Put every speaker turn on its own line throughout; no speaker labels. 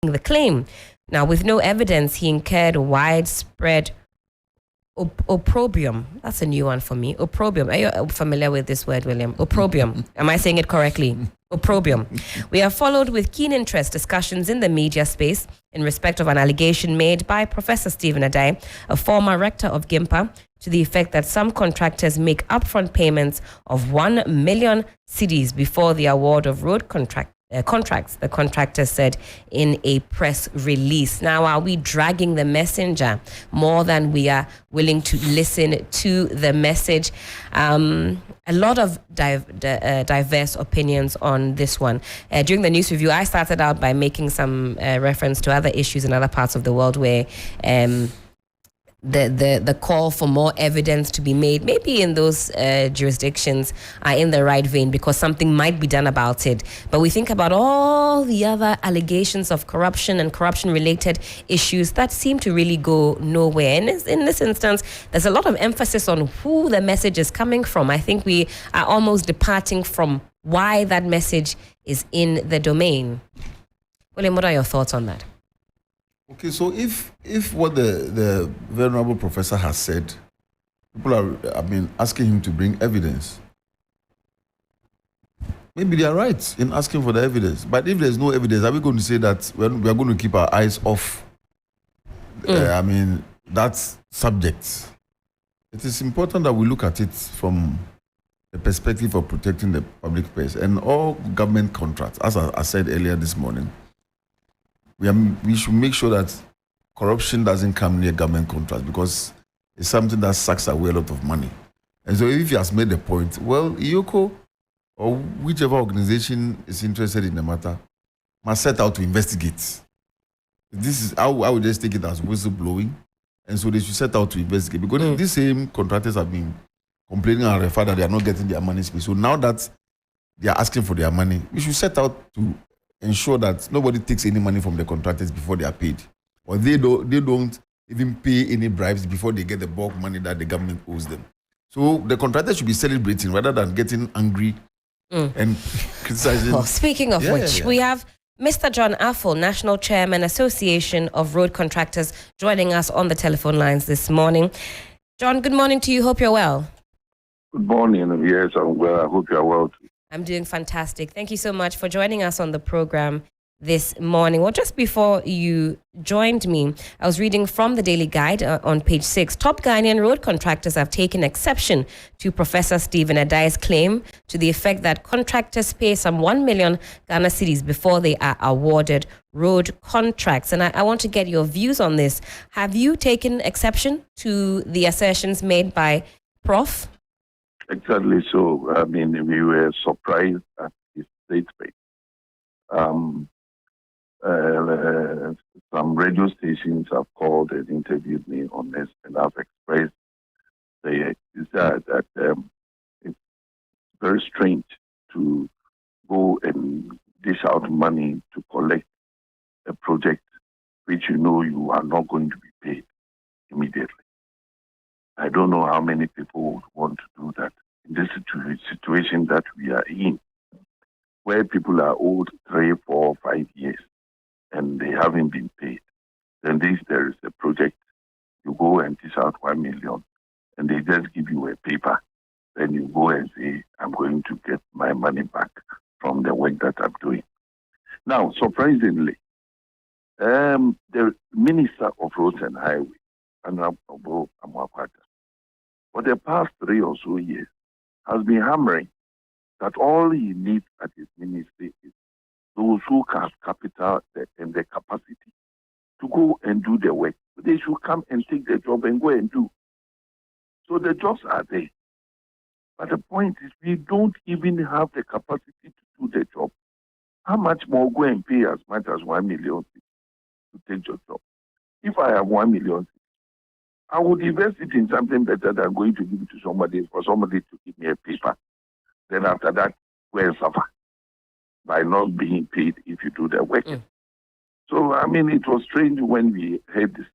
the claim. Now, with no evidence, he incurred widespread opprobrium. That's a new one for me. Opprobrium. Are you familiar with this word, William? Opprobrium. Am I saying it correctly? Opprobrium. We have followed with keen interest discussions in the media space in respect of an allegation made by Professor Stephen Adai, a former rector of GIMPA, to the effect that some contractors make upfront payments of 1 million cedis before the award of road contracts, the contractor said in a press release. Now, are we dragging the messenger more than we are willing to listen to the message? A lot of diverse opinions on this one. During the news review, I started out by making some reference to other issues in other parts of the world where the call for more evidence to be made, maybe in those jurisdictions, are in the right vein because something might be done about it. But we think about all the other allegations of corruption and corruption-related issues that seem to really go nowhere. And in this instance, there's a lot of emphasis on who the message is coming from. I think we are almost departing from why that message is in the domain. William, what are your thoughts on that?
Okay, so if what the venerable professor has said, people are asking him to bring evidence. Maybe they are right in asking for the evidence. But if there's no evidence, are we going to say that we are going to keep our eyes off that subject? It is important that we look at it from the perspective of protecting the public purse and all government contracts. As I said earlier this morning, we should make sure that corruption doesn't come near government contracts because it's something that sucks away a lot of money. And so if he has made the point, well, IOCO or whichever organization is interested in the matter must set out to investigate. This is how I would just take it as whistleblowing. And so they should set out to investigate because these same contractors have been complaining and referred that they are not getting their money. So now that they are asking for their money, we should set out to ensure that nobody takes any money from the contractors before they are paid, or they don't even pay any bribes before they get the bulk money that the government owes them. So the contractors should be celebrating rather than getting angry and criticizing.
Well, speaking of which, we have Mr. John Affle, National Chairman, Association of Road Contractors, joining us on the telephone lines this morning. John, good morning to you. Hope you're well.
Good morning. Yes, I'm well. I hope you're well too.
I'm doing fantastic. Thank you so much for joining us on the program this morning. Well, just before you joined me, I was reading from the Daily Guide on page 6. Top Ghanaian road contractors have taken exception to Professor Stephen Adai's claim to the effect that contractors pay some 1 million Ghana cedis before they are awarded road contracts. And I want to get your views on this. Have you taken exception to the assertions made by Prof?
Exactly so. We were surprised at his statement. Some radio stations have called and interviewed me on this, and I've expressed that it's very strange to go and dish out money to collect a project which you know you are not going to be paid immediately. I don't know how many people would want to do that in this situation that we are in, where people are owed 3, 4, 5 years and they haven't been paid. Then there is a project, you go and dish out 1 million and they just give you a paper. Then you go and say, I'm going to get my money back from the work that I'm doing. Now, surprisingly, the Minister of Roads and Highways, Honorable Amwakwata, for the past 3 or so years, has been hammering that all he needs at his ministry is those who have capital and the capacity to go and do the work. They should come and take the job and go and do. So the jobs are there. But the point is, we don't even have the capacity to do the job. How much more go and pay as much as 1 million to take your job? If I have 1 million, I would invest it in something better than going to give it to somebody for somebody to give me a paper. Then after that, go and suffer by not being paid if you do the work. So, it was strange when we heard this.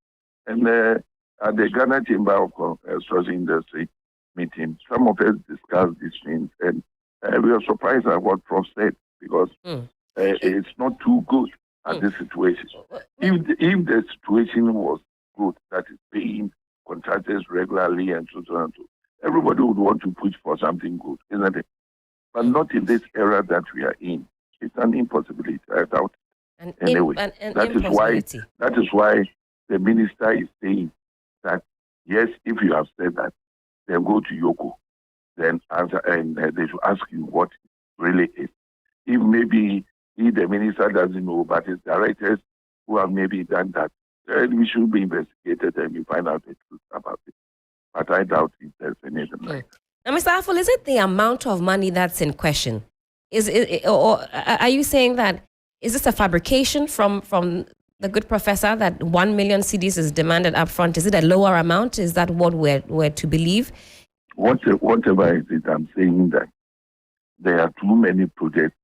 And at the Ghana Chamber of Construction Industry meeting, some of us discussed these things, and we were surprised at what Prof said, because it's not too good. at this situation. If the situation was good, that is paying contractors regularly and so on, everybody would want to push for something good, isn't it? But not in this era that we are in. It's an impossibility. I doubt. Anyway, that is why the minister is saying that yes, if you have said that, then go to Yoko, then answer, and they should ask you what it really is. If maybe the minister doesn't know, but his directors who have maybe done that, then we should be investigated and we find out the truth about it. But I doubt if there's anything like that.
Now, Mr. Affle, is it the amount of money that's in question? Or are you saying that is this a fabrication from the good professor that 1 million cedis is demanded up front? Is it a lower amount? Is that what we're to believe?
Whatever it is, I'm saying that there are too many projects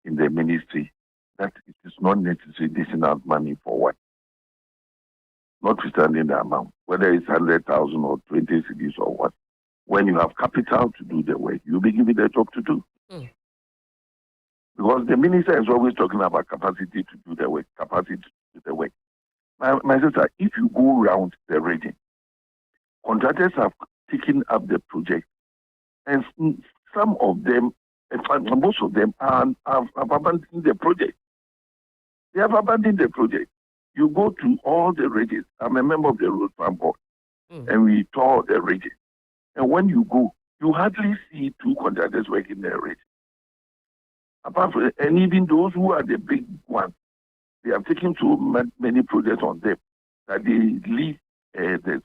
in the ministry that it is not necessary dishing out money for what? Notwithstanding the amount, whether it's 100,000 or 20 cedis or what. When you have capital to do the work, you'll be given the job to do. Because the minister is always talking about capacity to do the work, capacity to do the work. My sister, if you go around the region, contractors have taken up the project, and some of them, in fact, most of them have abandoned the project. They have abandoned the project. You go to all the regions. I'm a member of the Road Farm Board, and we tour the region. And when you go, you hardly see two contractors working the region. Apart from, and even those who are the big ones, they have taken so many projects on them that they leave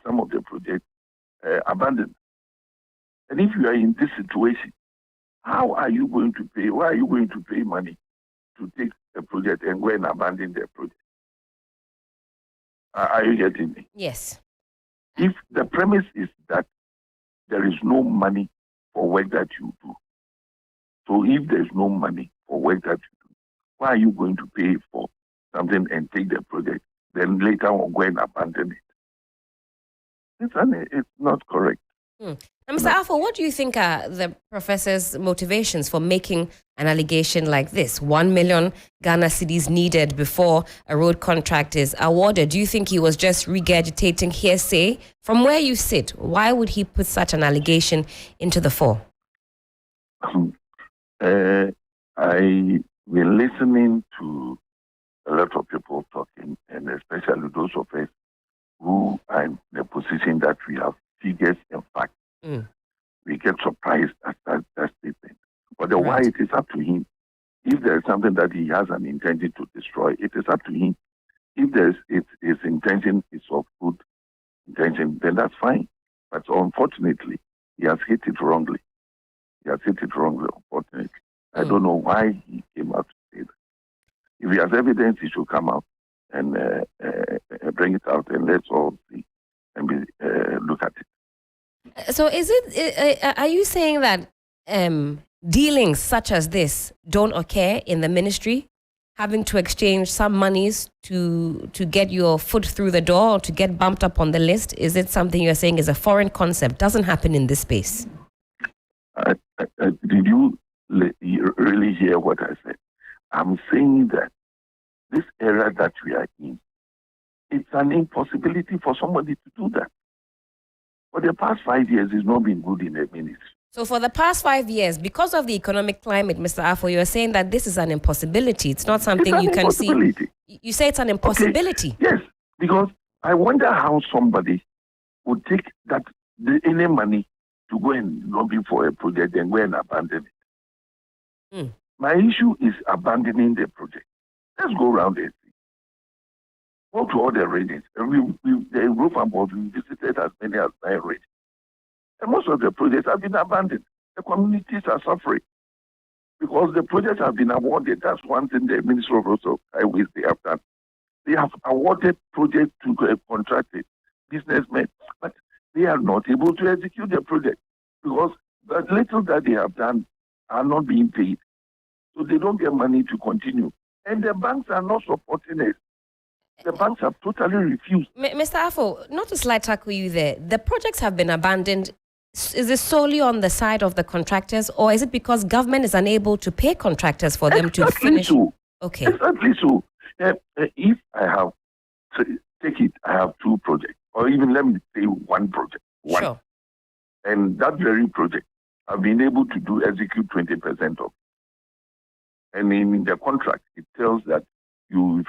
some of the projects abandoned. And if you are in this situation, how are you going to pay? Why are you going to pay money to take a project and go and abandon the project? Are you getting me?
Yes.
If the premise is that there is no money for work that you do, so if there's no money for work that you do, why are you going to pay for something and take the project, then later on go and abandon it? It's not correct.
Mr. Affle, what do you think are the professor's motivations for making an allegation like this? 1 million Ghana cedis needed before a road contract is awarded. Do you think he was just regurgitating hearsay? From where you sit, why would he put such an allegation into the fore?
I've been listening to a lot of people talking, and especially those of us who are in the position that we have figures and facts. We get surprised at that statement. But why, it is up to him. If there is something that he has an intention to destroy, it is up to him. If his intention is of good intention, then that's fine. But unfortunately, he has hit it wrongly. Unfortunately. I don't know why he came out to say that. If he has evidence, he should come out and bring it out, and let's all see and look at it.
So are you saying that dealings such as this don't occur in the ministry? Having to exchange some monies to get your foot through the door or to get bumped up on the list? Is it something you're saying is a foreign concept? Doesn't happen in this space?
Did you really hear what I said? I'm saying that this era that we are in, it's an impossibility for somebody to do that. For the past 5 years, it's not been good in the ministry.
So for the past 5 years, because of the economic climate, Mr. Affle, you're saying that this is an impossibility. It's not something you can see. You say it's an impossibility.
Okay. Yes, because I wonder how somebody would take any money to go and lobby for a project and go and abandon it. My issue is abandoning the project. Let's go around it. Go to all the regions. The Roof and Board, we visited as many as 9 regions. And most of the projects have been abandoned. The communities are suffering because the projects have been awarded. That's one thing the Ministry of Roads and Highways they have done. They have awarded projects to contracted businessmen, but they are not able to execute the project because the little that they have done are not being paid. So they don't get money to continue. And the banks are not supporting it. The banks have totally refused.
Mr. Affle, not to slight tackle you there, the projects have been abandoned. Is it solely on the side of the contractors, or is it because government is unable to pay contractors for them to finish?
So.
Okay.
Exactly so. If I have, take it, I have 2 projects, or even let me say 1 project. One.
Sure.
And that very project, I've been able to execute 20% of. And in the contract, it tells that you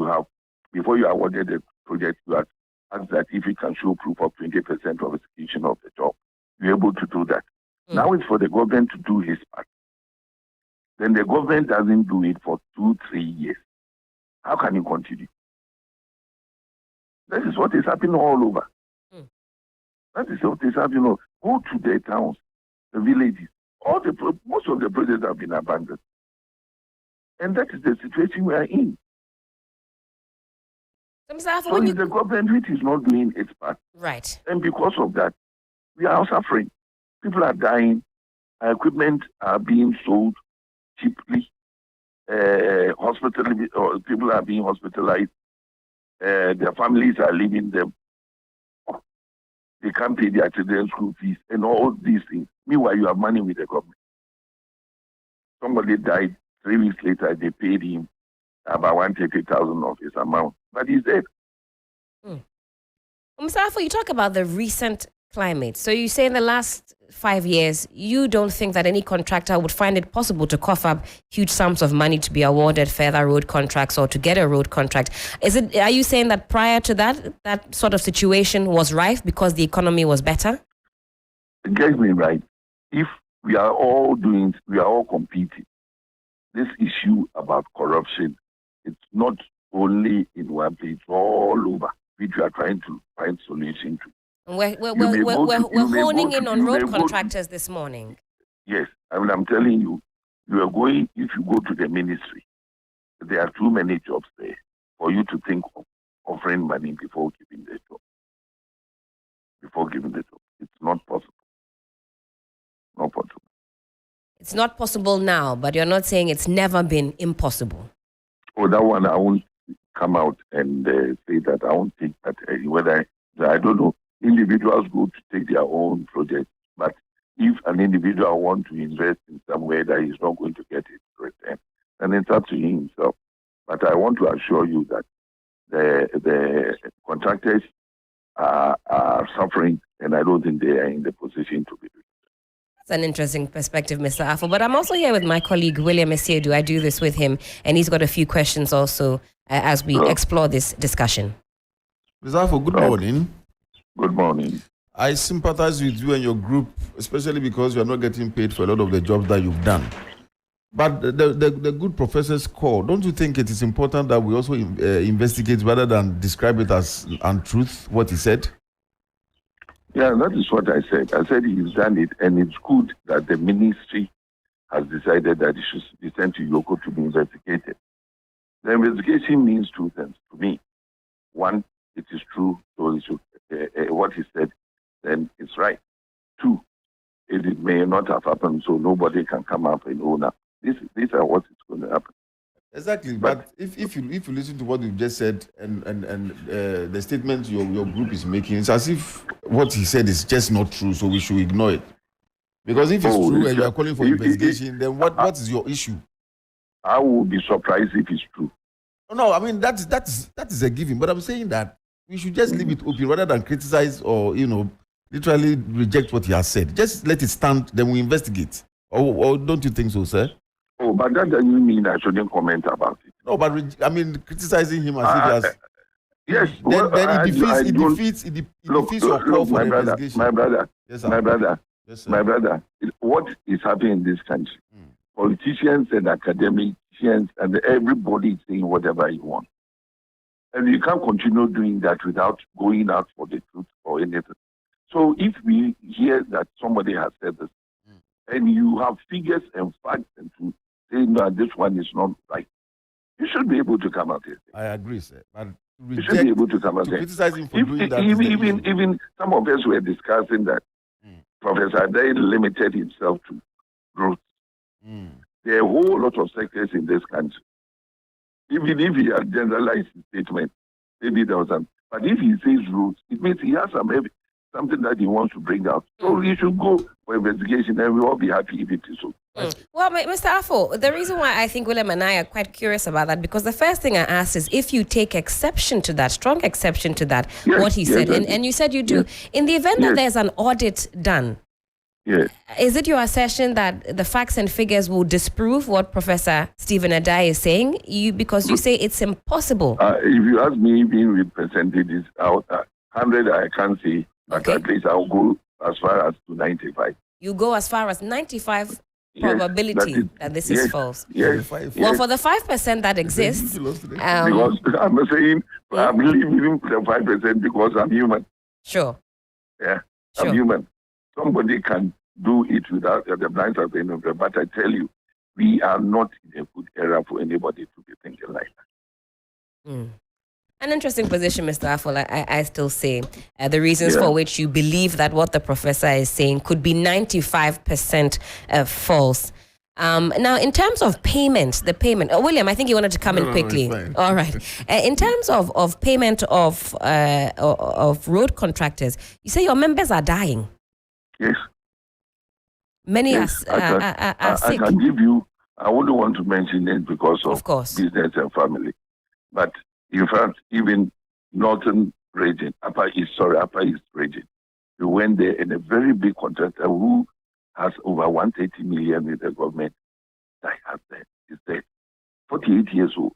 have, before you awarded the project, you have asked that if you can show proof of 20% of execution of the job, you're able to do that. Now it's for the government to do his part. Then the government doesn't do it for 2-3 years. How can you continue? That is what is happening all over. That is what is happening. Go to the towns, the villages. Most of the projects have been abandoned. And that is the situation we are in. So it's the government which is not doing its part.
Right.
And because of that, we are suffering. People are dying. Our equipment are being sold cheaply. People are being hospitalized. Their families are leaving them. They can't pay their children's school fees and all these things. Meanwhile, you have money with the government. Somebody died 3 weeks later, they paid him about 130,000 of his amount, but he's dead.
Mr. Afo, you talk about the recent climate. So you say in the last 5 years, you don't think that any contractor would find it possible to cough up huge sums of money to be awarded further road contracts or to get a road contract. Are you saying that prior to that sort of situation was rife because the economy was better?
Get me right. If we are all competing, this issue about corruption, it's not only in one place, it's all over, which we are trying to find solution to.
We're honing in on road contractors this morning.
Yes, I mean, I'm telling you, if you go to the ministry, there are too many jobs there for you to think of offering money before giving the job. It's not possible. Not possible.
It's not possible now, but you're not saying it's never been impossible.
Oh, that one, I won't come out and say that. I won't take that. I don't know. Individuals go to take their own project, but if an individual wants to invest in somewhere that he's not going to get it return, then it's up to himself. But I want to assure you that the contractors are suffering, and I don't think they are in the position to be doing.
That's an interesting perspective, Mr. Afo. But I'm also here with my colleague, William Esiedu. I do this with him, and he's got a few questions also as we explore this discussion.
Mr. Afo, good morning.
Good morning.
I sympathize with you and your group, especially because you are not getting paid for a lot of the jobs that you've done. But the good professor's call, don't you think it is important that we also investigate rather than describe it as untruth, what he said?
Yeah, that is what I said. I said he's done it, and it's good that the ministry has decided that it should be sent to Yoko to be investigated. The investigation means 2 things to me. One, it is true, so it should, what he said, then it's right. 2, it may not have happened, so nobody can come up and own up. These are what is going to happen.
Exactly, but if you listen to what you just said and the statement your group is making, it's as if what he said is just not true, so we should ignore it. Because if it's true and you are calling for investigation, then what is your issue?
I would be surprised if it's true.
No, I mean that is a given, but I'm saying that we should just leave it open rather than criticize or literally reject what he has said. Just let it stand, then we investigate. Or don't you think so, sir?
Oh, but that doesn't mean I shouldn't comment about it.
No, but criticizing him as if he has.
Yes,
then it defeats your call for investigation.
My brother,
yes, sir.
my brother,
yes, sir.
my brother. What is happening in this country? Politicians and academicians and everybody is saying whatever you want, and you can't continue doing that without going out for the truth or anything. So if we hear that somebody has said this, and you have figures and facts and to say no, this one is not right, you should be able to come out here.
I agree, sir. But
you should be able to come out here.
Criticize him for doing that.
Even some of us were discussing that Professor Day limited himself to growth. There are a whole lot of sectors in this country. Even if he had generalized his statement, maybe there was some. But if he says roads, it means he has something that he wants to bring out. So he should go for investigation, and we'll all be happy if it is so.
Well, Mr. Afo, the reason why I think William and I are quite curious about that, because the first thing I asked is if you take exception to that, strong exception to that,
Yes,
what he
yes,
said,
I
and you said you do.
Yes.
In the event that
Yes.
there's an audit done,
Yes.
is it your assertion that the facts and figures will disprove what Professor Stephen Adai is saying? Because you say it's impossible.
If you ask me, being with percentages, out 100, I can't say, but
Okay.
at least I'll go as far as to 95.
You go as far as 95 probability that this is false.
Yes.
Well, for the 5% that exists,
Because I'm saying I'm leaving the 5% because I'm human.
sure.
Yeah,
Sure.
I'm human. Somebody can do it without the blinds of the end of the. But I tell you, we are not in a good era for anybody to be thinking like that.
An interesting position, Mr. Affle. I still say the reasons for which you believe that what the professor is saying could be 95% false. Now, in terms of payment, the payment, William, I think you wanted to come in quickly.
No, it's fine.
All right. In terms of payment of road contractors, you say your members are dying.
Yes.
Many
Yes,
are sick.
I can give you. I wouldn't want to mention it because of
course.
business and family. But in fact, even Northern region, Upper East region, we went there, and a very big contractor who has over 130 million with the government that has that is dead, 48 years old.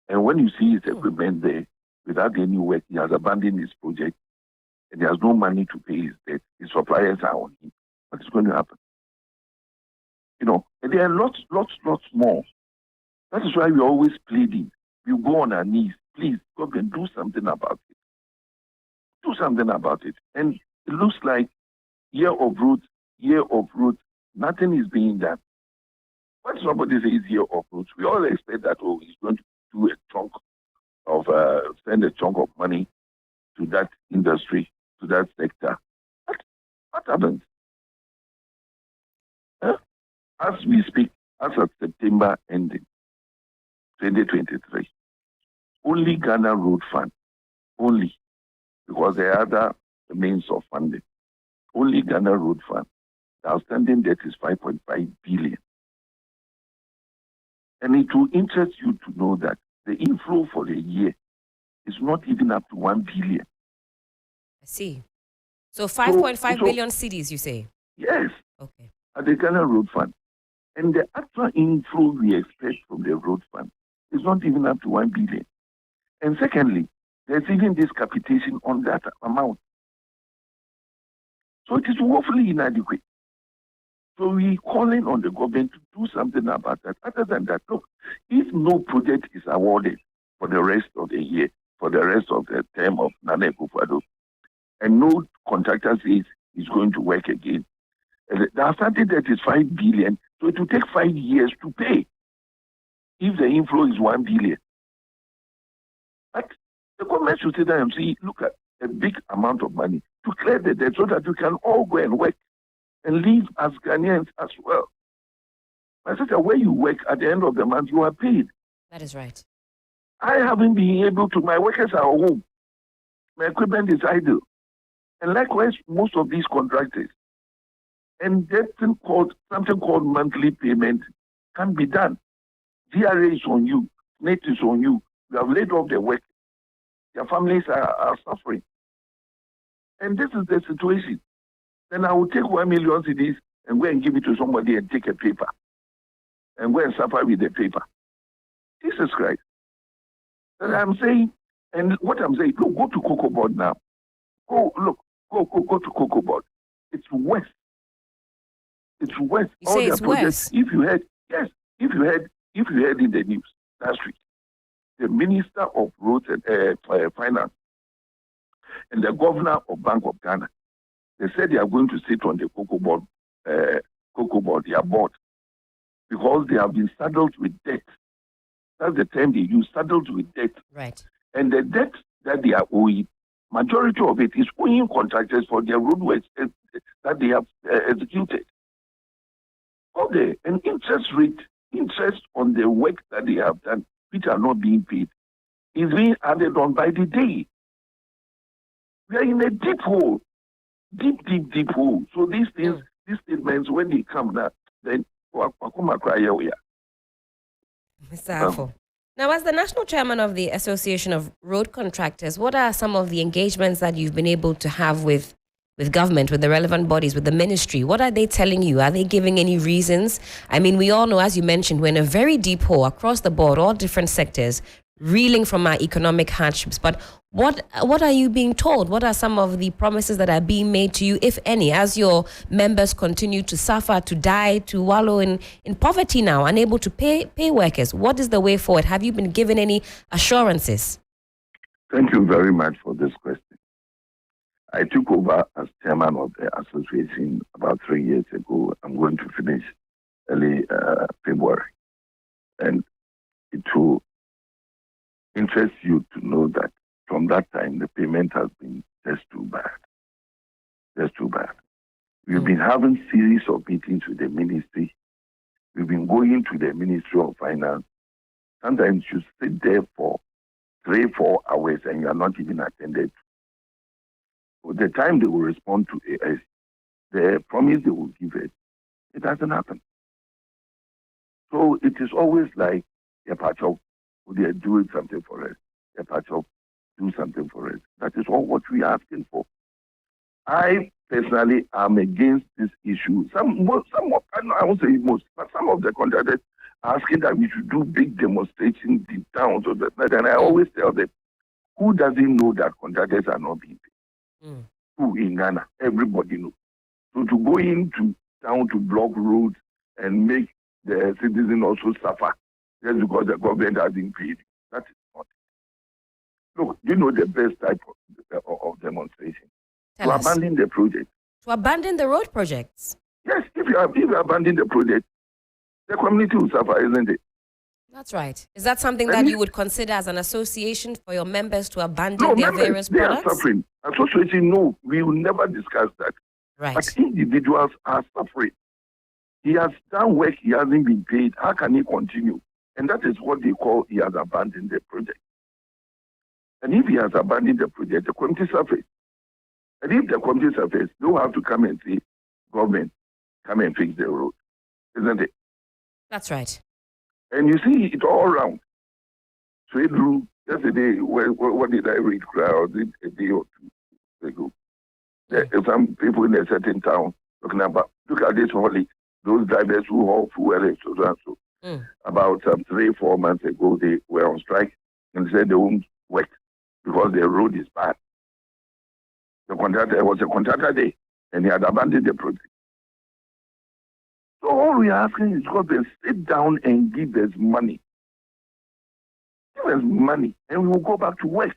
And when you see his equipment there without any work, he has abandoned his project, and he has no money to pay his debt. His suppliers are on him. What is going to happen? And there are lots more. That is why we're always pleading. We go on our knees. Please, government, do something about it. Do something about it. And it looks like year of root, nothing is being done. When somebody says year of root, we all expect that, he's going to do a chunk of, send a chunk of money to that industry, to that sector. What happens? As we speak, as of September ending, 2023, only Ghana Road Fund, only, because there are other means of funding, only Ghana Road Fund, the outstanding debt is 5.5 billion. And it will interest you to know that the inflow for the year is not even up to 1 billion.
I see. So 5.5 billion cedis, you say?
Yes.
Okay.
At the Ghana Road Fund. And the actual inflow we expect from the road fund is not even up to 1 billion. And secondly, there's even this capitation on that amount. So it is woefully inadequate. So we're calling on the government to do something about that. Other than that, look, if no project is awarded for the rest of the year, for the rest of the term of Nana Akufo-Addo, and no contractor says he's going to work again, the outstanding debt is 5 billion, so it will take 5 years to pay if the inflow is 1 billion. But the government should sit down and see, look at a big amount of money to clear the debt so that we can all go and work and live as Ghanaians as well. My sister, where you work at the end of the month, you are paid.
That is right.
I haven't been able to, my workers are home. My equipment is idle. And likewise, most of these contractors. And that something called monthly payment can be done. GRA is on you. NET is on you. You have laid off their work. Their families are suffering. And this is the situation. Then I will take 1 million cedis and go and give it to somebody and take a paper. And go and suffer with the paper. Jesus Christ. And I'm saying, and what I'm saying, look, go to Cocoa Board now. Go to Cocoa Board. It's worse. It's worse.
You say it's worse?
If you heard in the news last week, the Minister of Roads and Finance and the Governor of Bank of Ghana, they said they are going to sit on the Cocoa Board, their board, because they have been saddled with debt. That's the term they use, saddled with debt.
Right.
And the debt that they are owing, majority of it is owing contractors for their roadworks that they have executed. Okay, an interest on the work that they have done, which are not being paid, is being added on by the day. We are in a deep hole. Deep hole. So these things, these statements, when they come now, then Wakuma cry here we are.
Mr. Afo. Now, as the national chairman of the Association of Road Contractors, what are some of the engagements that you've been able to have with government, with the relevant bodies, with the ministry? What are they telling you? Are they giving any reasons? I mean, we all know, as you mentioned, we're in a very deep hole across the board, all different sectors, reeling from our economic hardships. But what are you being told? What are some of the promises that are being made to you, if any, as your members continue to suffer, to die, to wallow in poverty now, unable to pay workers? What is the way forward? Have you been given any assurances?
Thank you very much for this question. I took over as chairman of the association about 3 years ago. I'm going to finish early February. And it will interest you to know that from that time, the payment has been just too bad. Just too bad. We've been having series of meetings with the ministry. We've been going to the Ministry of Finance. Sometimes you sit there for 3-4 hours and you are not even attended. By the time they will respond to us, the promise they will give it doesn't happen. So it is always like a patch of, they are doing something for us. A patch of, do something for us. That is all what we are asking for. I personally am against this issue. I won't say most, but some of the contractors are asking that we should do big demonstrations deep down. So that, and I always tell them, who doesn't know that contractors are not being paid? Who in Ghana? Everybody knows. So to go into town to block roads and make the citizen also suffer just because the government has been paid, that is not it. Look, you know the best type of demonstration?
Tell us.
Abandon the project.
To abandon the road projects?
Yes, if you abandon the project, the community will suffer, isn't it?
That's right. Is that something that you would consider as an association for your members to abandon their various products?
They are suffering. Association, no, we will never discuss that.
Right.
But individuals are suffering. He has done work, he hasn't been paid. How can he continue? And that is what they call he has abandoned the project. And if he has abandoned the project, the community suffers. And if the community suffers, they will have to come and say, government, come and fix the road. Isn't it?
That's right. And
you see it all around. Trade rule, yesterday, what did I read? A day or two ago. There are some people in a certain town talking about, look at this holiday, those drivers who haul fuel and so and so. About 3-4 months ago, they were on strike and said they won't work because the road is bad. The contractor was a contractor day and he had abandoned the project. So all we are asking is government sit down and give us money. Give us money and we will go back to work.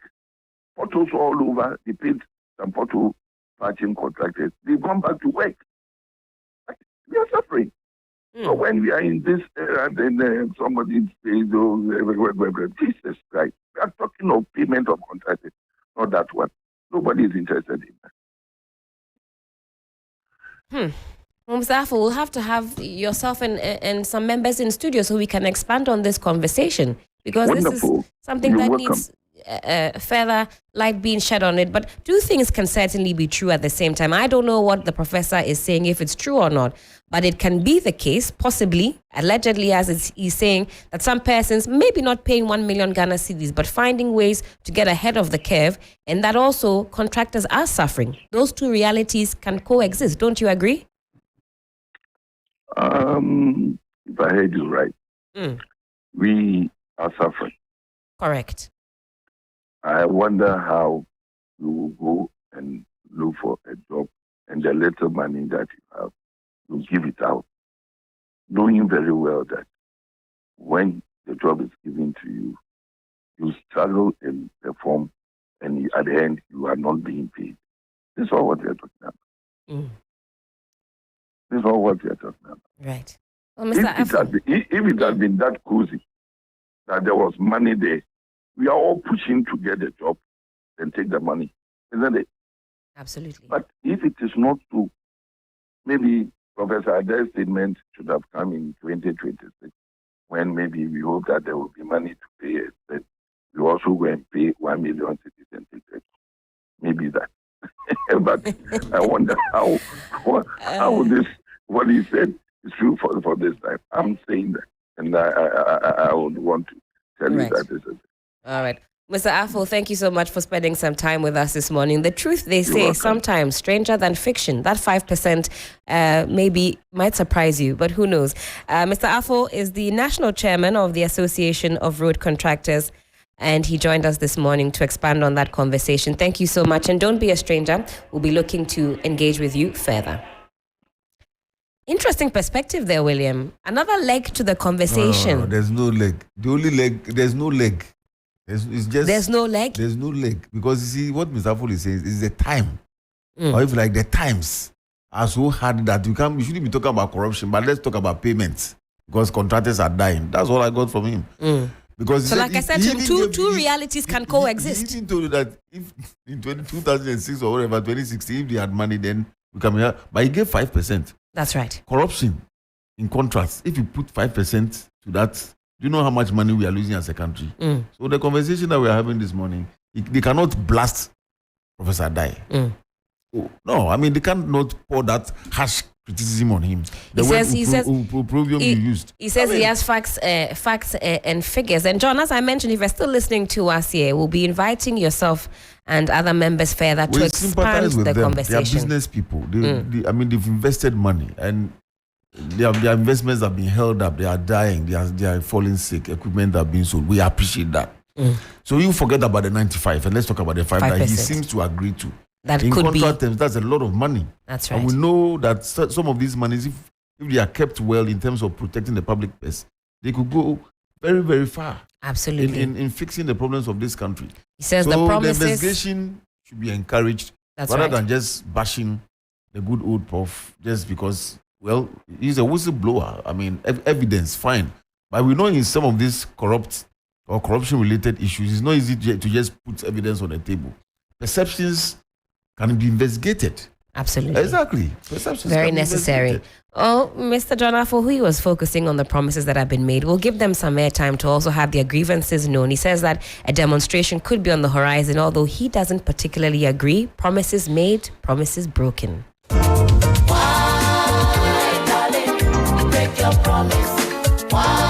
Photos all over, they paid some photo patching contractors. They've gone back to work. We are suffering. So when we are in this era, then somebody says, oh, Jesus Christ. We are talking of payment of contractors, not that one. Nobody is interested in that.
Mr. Afo, we'll have to have yourself and some members in studio so we can expand on this conversation, because
Wonderful.
This is something that needs further light being shed on it. But two things can certainly be true at the same time. I don't know what the professor is saying, if it's true or not, but it can be the case, possibly, allegedly, as he's saying, that some persons maybe not paying 1 million Ghana cedis, but finding ways to get ahead of the curve, and that also contractors are suffering. Those two realities can coexist. Don't you agree?
If I heard you right, we are suffering.
Correct.
I wonder how you will go and look for a job and the little money that you have, you give it out, knowing very well that when the job is given to you, you struggle and perform, and at the end, you are not being paid. This is all what we are talking about. This is all what we are talking about.
Right. Well, Mr.
If it had been that cozy, that there was money there, we are all pushing to get a job and take the money, isn't it?
Absolutely.
But if it is not true, maybe Professor Adair's statement should have come in 2026, when maybe we hope that there will be money to pay us. That we also go and pay 1 million citizens. Maybe that. But I wonder how this what he said is true for this time. I'm saying that, and I would want to tell you
Right.
that this is.
All right. Mr. Afo, thank you so much for spending some time with us this morning. The truth, they say,
welcome.
sometimes stranger than fiction. That 5% maybe might surprise you, but who knows? Mr. Afo is the national chairman of the Association of Road Contractors, and he joined us this morning to expand on that conversation. Thank you so much, and don't be a stranger. We'll be looking to engage with you further. Interesting perspective there, William. Another leg to the conversation.
No, there's no leg. The only leg, there's no leg. It's just
There's no leg?
There's no leg. Because you see, what Mr. Foley says is the time. Or if like the times are so hard that you shouldn't be talking about corruption, but let's talk about payments. Because contractors are dying. That's all I got from him. Because
so like I said, two realities can coexist.
He even told you that if in 2006 or whatever, 2016, if they had money, then we come here. But he gave 5%.
That's right.
Corruption, in contrast, if you put 5% to that, do you know how much money we are losing as a country? So the conversation that we are having this morning, they cannot blast Professor Dai. Oh, no, I mean, they cannot pour that harsh criticism on him. The
he says
opprobrium you used.
He says he has facts and figures. And John, as I mentioned, if you're still listening to us here, we'll be inviting yourself and other members further to expand the conversation.
They are business people. I mean, they've invested money and their investments have been held up. They are dying. They are falling sick. Equipment are being sold. We appreciate that. So you forget about the 95 and let's talk about the 5% that he seems to agree to.
That
in
could
contract terms, that's a lot of money.
That's right.
And we know that some of these monies, if they are kept well in terms of protecting the public purse, they could go very, very far.
Absolutely.
In fixing the problems of this country.
He says
so
the promises.
The investigation should be encouraged rather than just bashing the good old prof just because, well, he's a whistleblower. I mean, evidence, fine. But we know in some of these corrupt or corruption-related issues, it's not easy to just put evidence on the table. Perceptions can be investigated.
Absolutely.
Exactly. Perceptions
very necessary. Oh, Mr. John Afo, he was focusing on the promises that have been made. We'll give them some airtime to also have their grievances known. He says that a demonstration could be on the horizon, although he doesn't particularly agree. Promises made, promises broken.
Why, darling, break your promise? Why?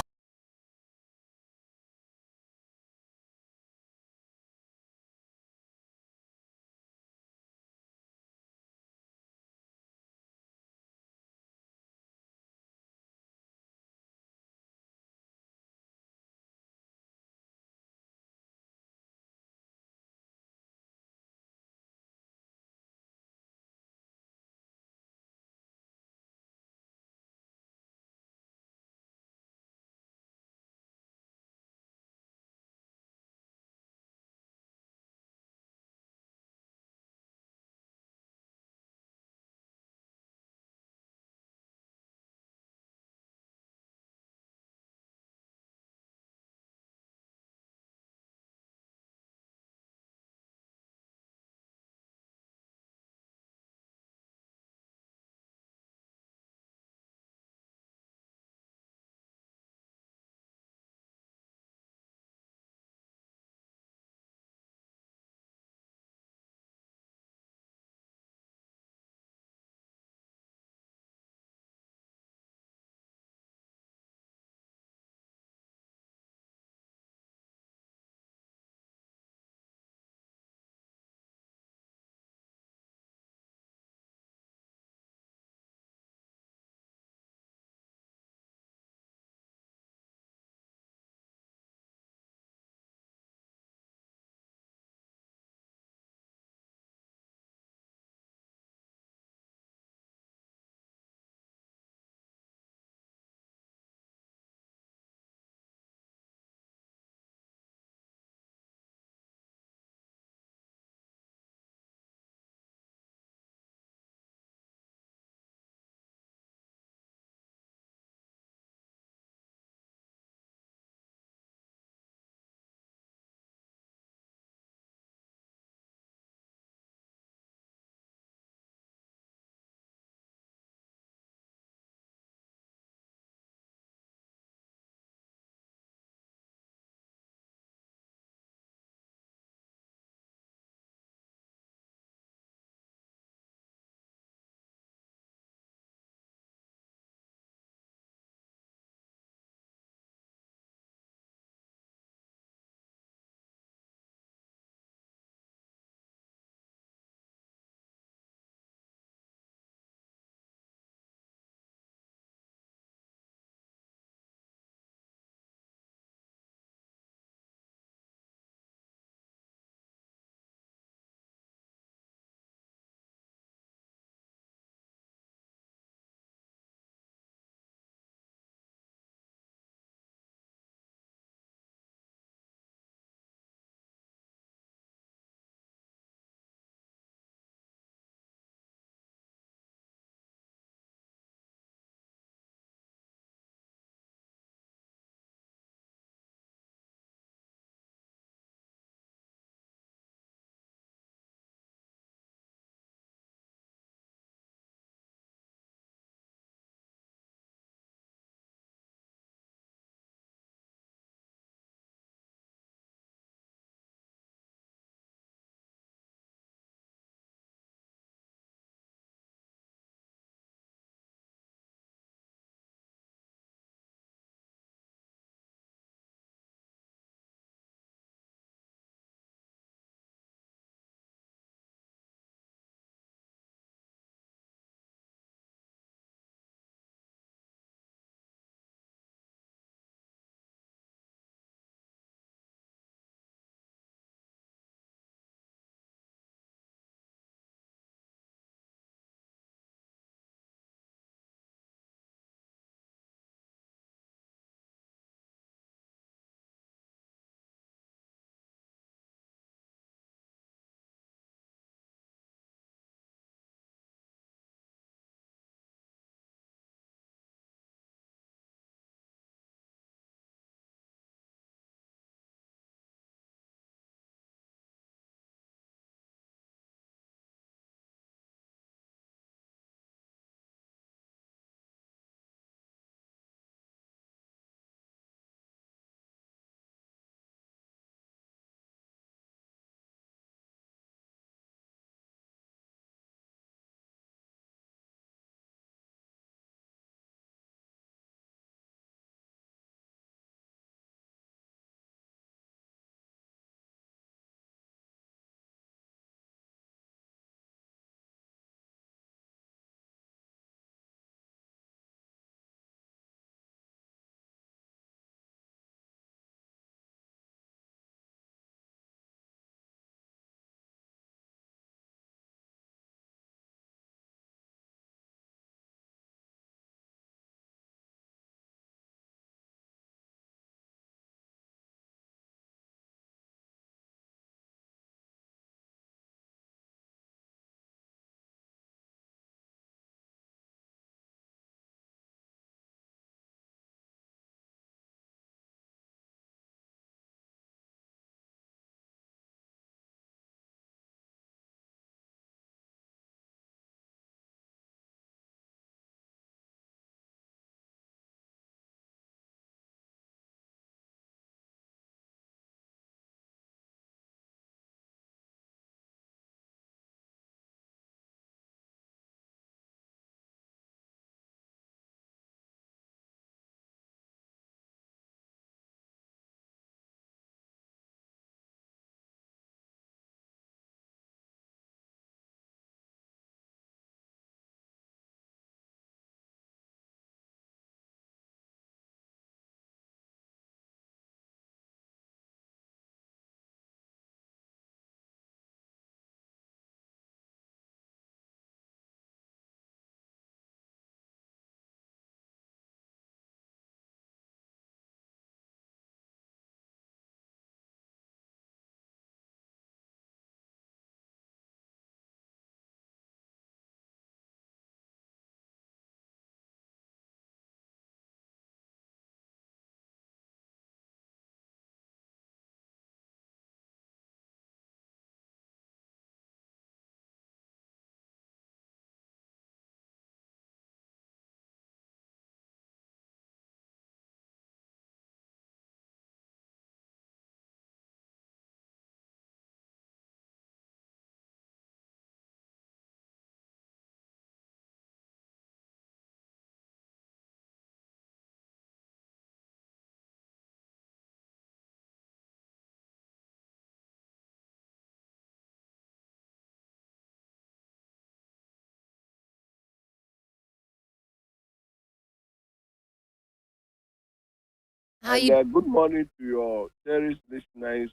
How
And
you?
good morning to your cherished listeners.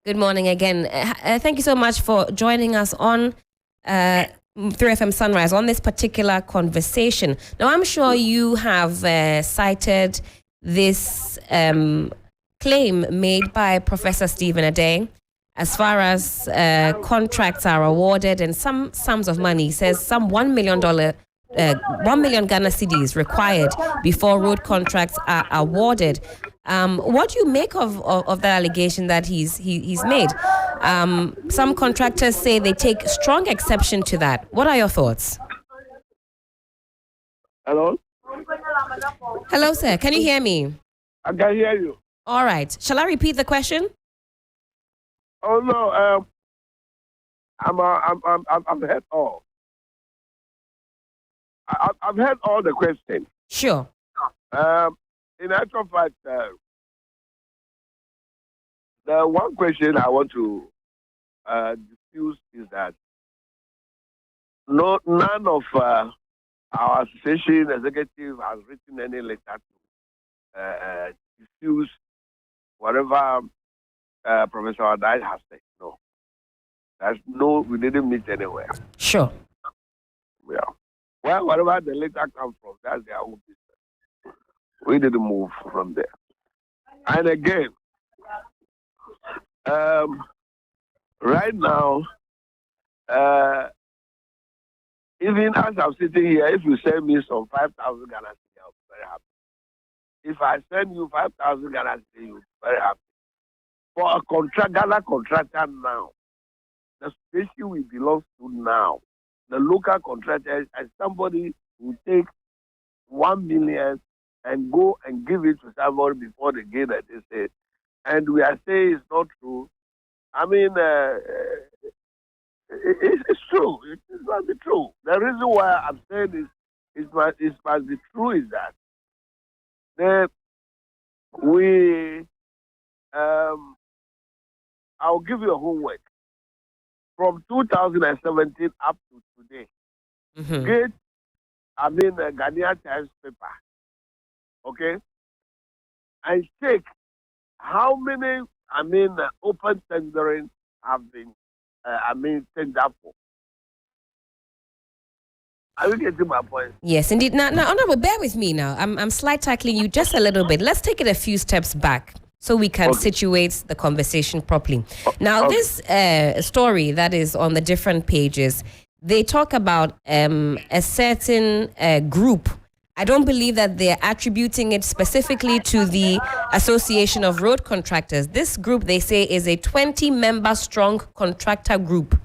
Good morning again. Thank you so much for joining us on 3FM Sunrise on this particular conversation. Now, I'm sure you have cited this claim made by Professor Stephen Ade as far as contracts are awarded and some sums of money. He says some $1 million 1 million Ghana cedis required before road contracts are awarded. What do you make of that allegation that he's made? Some contractors say they take strong exception to that. What are your thoughts?
Hello?
Hello, sir. Can you hear me?
I can hear you.
All right. Shall I repeat the question?
Oh no, I've heard all. I've heard all the questions.
Sure.
In actual fact, the one question I want to diffuse is that none of our association executive has written any letter to diffuse whatever Professor Adai has said. No, we didn't meet anywhere.
Sure.
Yeah. Well, whatever the letter comes from, that's their own business. We didn't move from there. And again, right now, even as I'm sitting here, if you send me some 5,000 Ghana cedi, I'll be very happy. If I send you 5,000 Ghana cedi, you'll be very happy. For a Ghana contractor now, the station we belong to now, the local contractor, and somebody who take 1 million and go and give it to somebody before they get it, they say, and we are saying it's not true. I mean, it's true. It must be true. The reason why I'm saying it must be true is that I'll give you a homework. From 2017 up to today, get, a Ghanaian Times paper, okay? And check how many, open tendering have been, tendered for. Are you getting my point?
Yes, indeed. Now, Honorable, bear with me now. I'm slight tackling you just a little bit. Let's take it a few steps back so we can situate the conversation properly. Now, this story that is on the different pages, they talk about a certain group. I don't believe that they're attributing it specifically to the Association of Road Contractors. This group, they say, is a 20-member strong contractor group.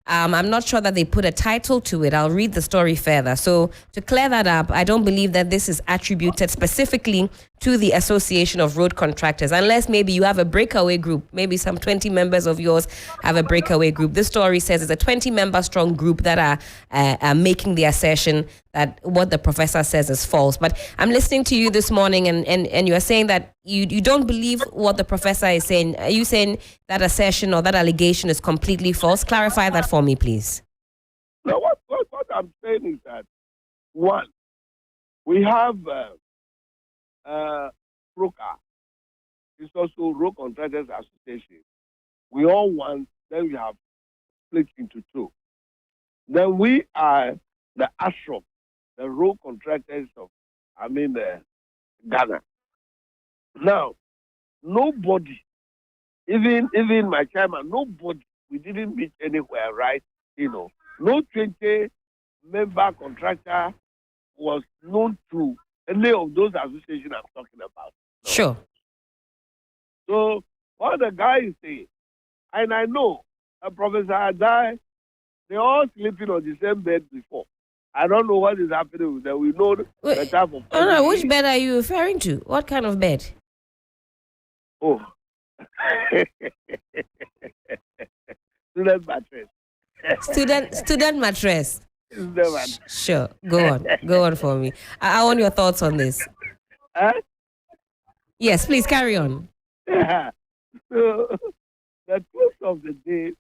I'm not sure that they put a title to it. I'll read the story further. So to clear that up, I don't believe that this is attributed specifically to the Association of Road Contractors, unless maybe you have a breakaway group. Maybe some 20 members of yours have a breakaway group. This story says it's a 20-member strong group that are making the assertion that what the professor says is false. But I'm listening to you this morning and you are saying that you don't believe what the professor is saying. Are you saying that assertion or that allegation is completely false? Clarify that for me, please.
No, what I'm saying is that, one, we have broker. It's also Road Contractors Association. We all want, then we have split into two. Then we are the ASROP, the Road Contractors of, Ghana. Now, nobody, even my chairman, nobody, we didn't meet anywhere, right? No 20-member contractor was known to any of those associations I'm talking about. No.
Sure.
So what the guy is saying, and I know Professor Adai, they're all sleeping on the same bed before. I don't know what is happening with them. We know the type of.
Oh no, which bed are you referring to? What kind of bed?
Oh. Student mattress.
Student mattress. Sure. Go on for me. I want your thoughts on this. Yes, please carry on.
Yeah. So the close of the day,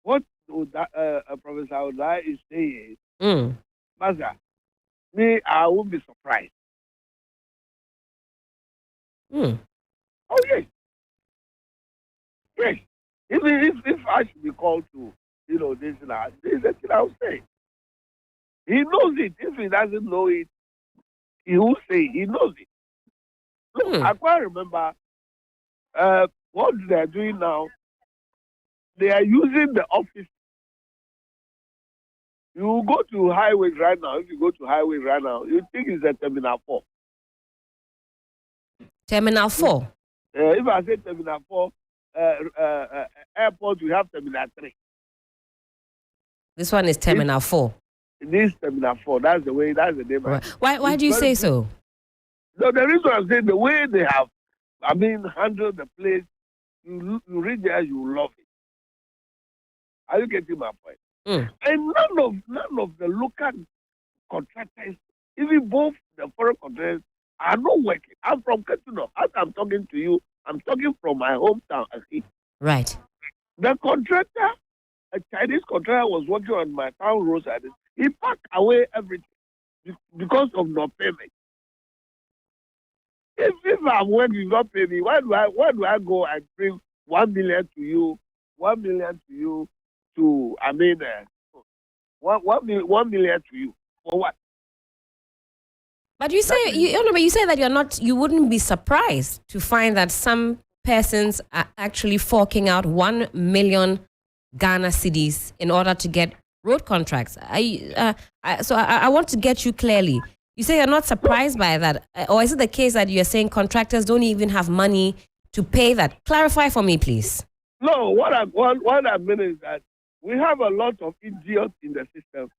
what Professor Odai is saying, Master, me, I won't be surprised.
Hmm.
Oh, yes. Yes. Even if I should be called to, this and that, this is the thing I'll say. He knows it. If he doesn't know it, he will say he knows it. Look,
Hmm.
I quite remember what they're doing now. They are using the office. You go to highways right now. If you go to highways right now, you think it's a Terminal 4.
Terminal 4.
If I say Terminal 4, airport, we have Terminal 3.
This one is Terminal 4.
This Terminal 4, that's the name.
Right. Why do you say so?
No, the reason I'm saying the way they have, handled the place, you read there, you love it. Are you getting my point?
Mm.
And none of the local contractors, even both the foreign contractors, are not working. I'm from Katuna. As I'm talking to you, I'm talking from my hometown.
Right.
The contractor, a Chinese contractor, was working on my town roads. He packed away everything because of no payment. If I'm working, you not pay me. Why do I go and bring 1 million to you, 1 million to you, to 1 million to you for what?
But you say you say that you wouldn't be surprised to find that some persons are actually forking out 1 million Ghana cedis in order to get road contracts. I want to get you clearly. You say you're not surprised by that, or is it the case that you're saying contractors don't even have money to pay that? Clarify for me, please.
No, what I mean is that we have a lot of idiots in the system.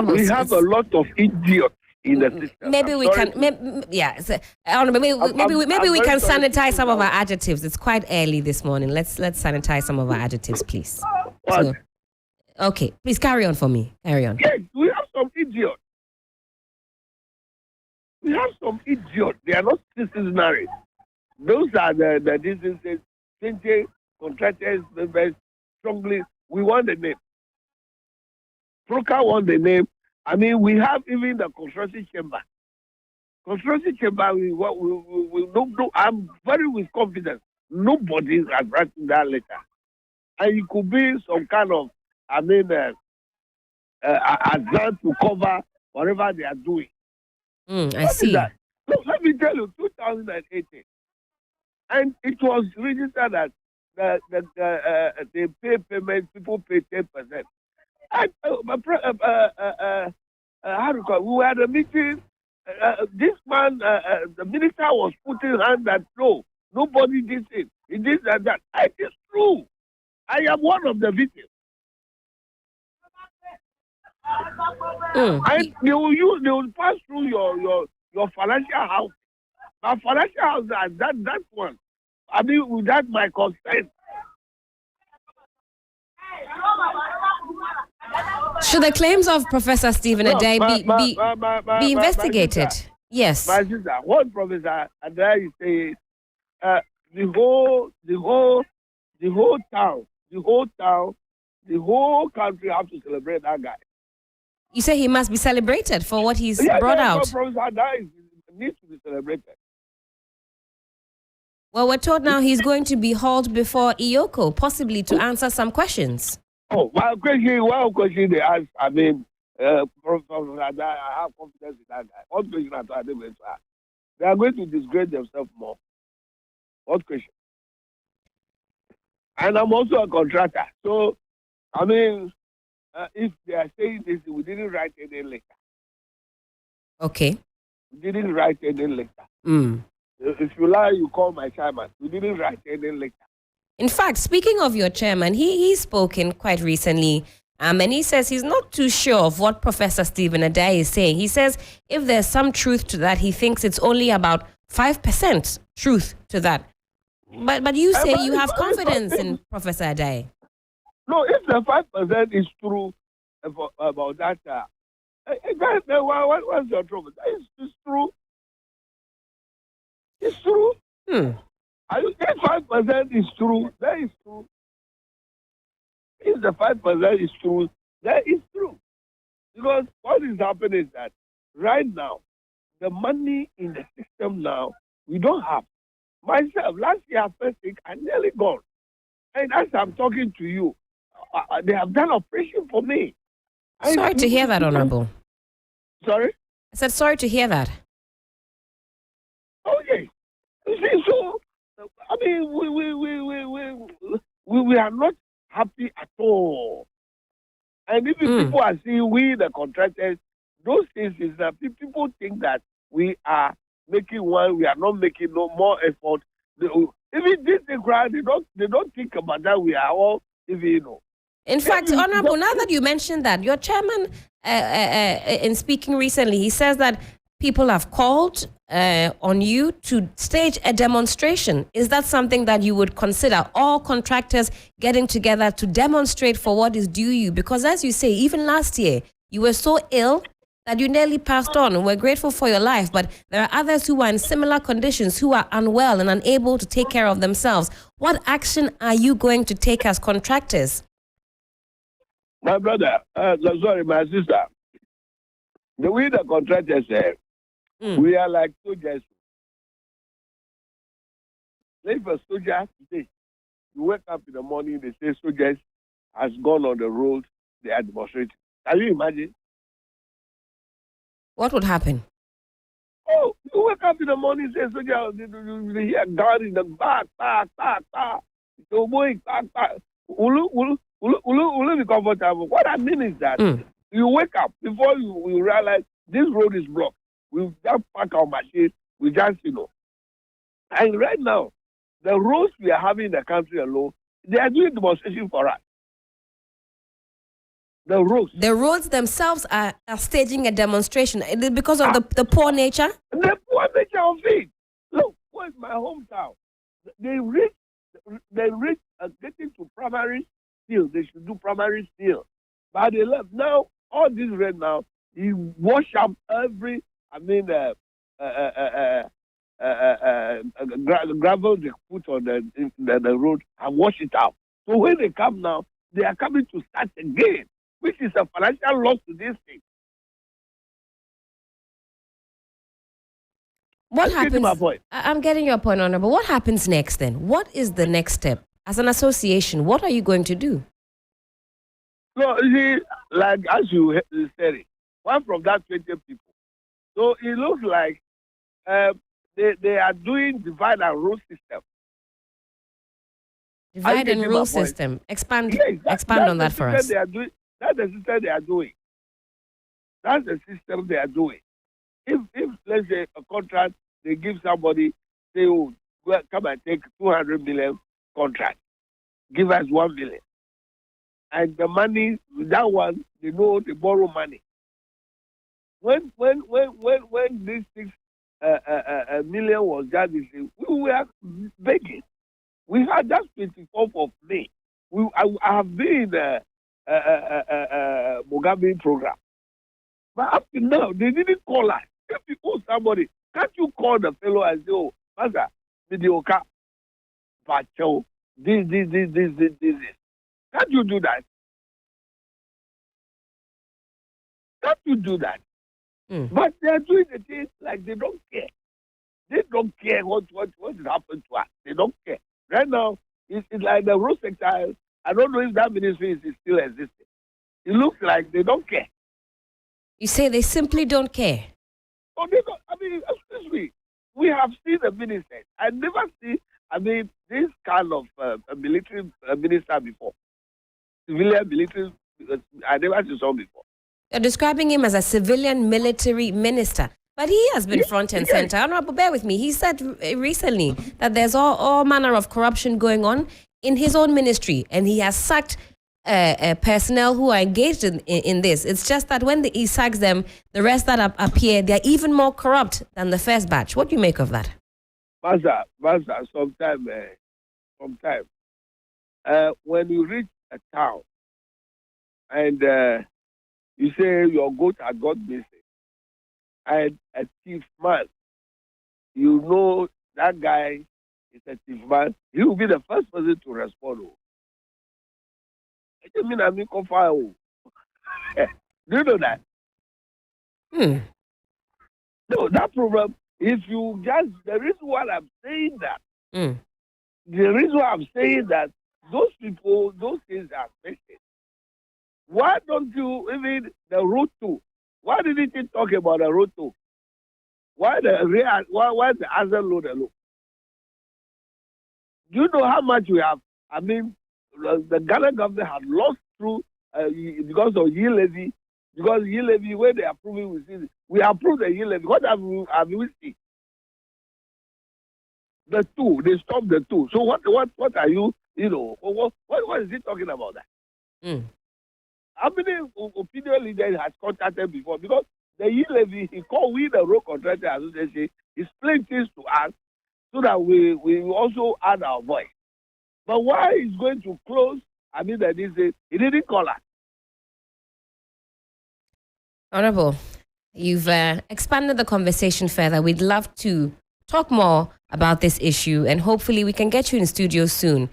We have a lot of idiots in the system.
Maybe we can, maybe we can sanitize some of our adjectives. It's quite early this morning. Let's sanitize some of our adjectives, please.
What?
Okay, please carry on for me. Carry on.
Yes, we have some idiots. We have some idiots. They are not citizenary. Those are the distances. Contractors, members, strongly. We want the name. Proca want the name. We have even the construction chamber. Construction chamber, I'm very with confidence. Nobody has written that letter. And it could be some kind of, advance to cover whatever they are doing.
I see.
That? Look, let me tell you, 2018. And it was registered that they pay payment, people pay 10%. And, how do you call it? We had a meeting. This man, the minister was putting hand that no, nobody did it. He did that. It is true. I am one of the victims. And they will pass through your financial house. My financial house, that one. Without my consent.
Should the claims of Professor Stephen Adai be investigated? Yes.
My sister, what Professor Adai is saying, the whole town, the whole country have to celebrate that guy.
You say he must be celebrated for what he's brought out.
Professor Adai needs to be celebrated.
Well, we're told now he's going to be hauled before Iyoko, possibly to answer some questions.
Oh, one question they ask, Professor Adai, I have confidence in that guy. What question I them is they are going to disgrace themselves more. What question? And I'm also a contractor. So, if they are saying this, we didn't write any letter.
Okay.
We didn't write any letter. If you lie, you call my chairman. We didn't write any letter.
In fact, speaking of your chairman, he's spoken quite recently, and he says he's not too sure of what Professor Stephen Adai is saying. He says if there's some truth to that, he thinks it's only about 5% truth to that. But you say you have confidence in Professor Adai.
No, if the 5% is true about that, what's your trouble? It's true. It's true. If 5% is true, that is true. If the 5% is true, That is true. Because what is happening is that right now, the money in the system now, we don't have. Myself, last year, first week, I nearly gone. And as I'm talking to you, they have done operation for me.
Sorry to hear that, Honorable.
Sorry?
I said sorry to hear that.
Okay. You see, so, I mean, we are not happy at all. And if people are seeing we, the contractors, those things is that people think that we are making one, we are not making no more effort. Even this crowd, they don't think about that. We are all,
In fact, Honorable, now that you mentioned that, your chairman, in speaking recently, he says that people have called on you to stage a demonstration. Is that something that you would consider, all contractors getting together to demonstrate for what is due you? Because as you say, even last year, you were so ill that you nearly passed on. We're grateful for your life, but there are others who are in similar conditions, who are unwell and unable to take care of themselves. What action are you going to take as contractors?
My brother, sorry, my sister, the way the contractors say, we are like soldiers. If a soldier today, you wake up in the morning, they say soldiers has gone on the road, they are demonstrating. Can you imagine?
What would happen?
Oh, you wake up in the morning, say soldiers, you hear gun in the back. So going back. Will be comfortable. What I mean is that you wake up before you realize this road is blocked. We just park our machine. We just, And right now, the roads we are having in the country alone, they are doing demonstration for us. The roads
themselves are staging a demonstration. Is it because of the poor nature?
The poor nature of it. Look, where's my hometown? They reach getting to primary still. They should do primary still. But they left. Now, all this right now, he wash up every, gravel they put on the road and wash it out. So when they come now, they are coming to start again, which is a financial loss to this thing.
What happens? I'm getting your point, Honorable. What happens next then? What is the next step? As an association, what are you going to do?
No, you see, like as you said it, one from that 20 people. So it looks like they are doing divide and rule system.
Divide and rule system. Expand on that for us.
That's the system they are doing. That's the system they are doing. If let's say a contract, they give somebody, say, oh, come and take 200 million contract. Give us 1 million. And the money, that one, they know they borrow money. When this 6 million was done, we were begging. We had that 24th of May. I have been in Mugabe program. But up to now, they didn't call us. If you owe somebody, can't you call the fellow and say, oh, Master, mediocre, Pacho, this. Can't you do that? Can't you do that? But they are doing the things like they don't care. They don't care what has happened to us. They don't care. Right now, it's like the road sector. I don't know if that ministry is still existing. It looks like they don't care.
You say they simply don't care.
Oh, they don't. I mean, excuse me. We have seen the minister. I never see. I mean, this kind of a military minister before. Civilian military. I never saw before.
You're describing him as a civilian military minister. But he has been front and center. Honorable, bear with me. He said recently that there's all manner of corruption going on in his own ministry, and he has sacked personnel who are engaged in this. It's just that when he sacks them, the rest that appear, they're even more corrupt than the first batch. What do you make of that?
Master, sometime, when you reach a town and you say your goat had got missing, and a thief man, you know that guy is a thief man, he will be the first person to respond. I mean, Do you know that?
Hmm.
No, that problem, if you just, the reason why I'm saying that,
Mm.
the reason why I'm saying that, those people, those things are affected. Why don't you, even the road to, why didn't you talk about the road to? Why why the other load alone? Do you know how much we have? I mean, the Ghana government had lost through because of yield levy. Because yield levy, when they approve it, we approve the yield levy. What have we seen? The two, they stopped the two. So what are you, what is he talking about that?
Mm.
How many opinion leaders has contacted before? Because the yield levy, he called we the road contractor association, he explained things to us so that we will also add our voice. But why he's going to close, I mean that he didn't call us.
Honorable, you've expanded the conversation further. We'd love to talk more about this issue, and hopefully we can get you in studio soon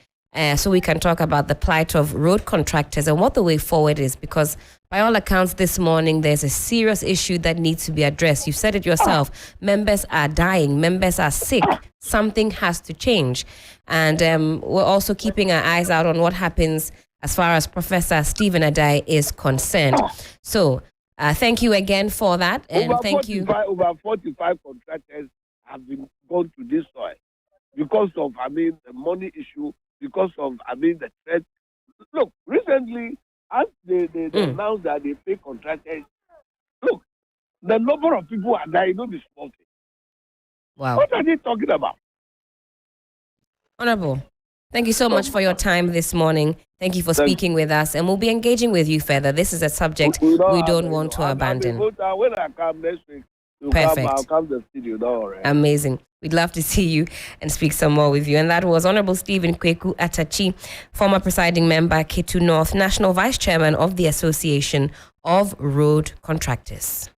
so we can talk about the plight of road contractors and what the way forward is, because by all accounts this morning there's a serious issue that needs to be addressed. You said it yourself. Members are dying. Members are sick. Something has to change. And we're also keeping our eyes out on what happens as far as Professor Stephen Adai is concerned. So thank you again for that. And thank you.
Over 45 contractors have been gone to this soil because of, the money issue, because of, the threat. Look, recently, as they announced that they pay contractors, look, the number of people are dying, not be small thing.
Wow.
What are they talking about?
Honorable, thank you so much for your time this morning. Thank you for speaking with us, and we'll be engaging with you further. This is a subject we don't want to abandon.
When I come next week,
Perfect.
I'll come to the studio. Don't worry.
Amazing. We'd love to see you and speak some more with you. And that was Honorable Stephen Kweku Atachi, former presiding member, Ketu North, National Vice Chairman of the Association of Road Contractors.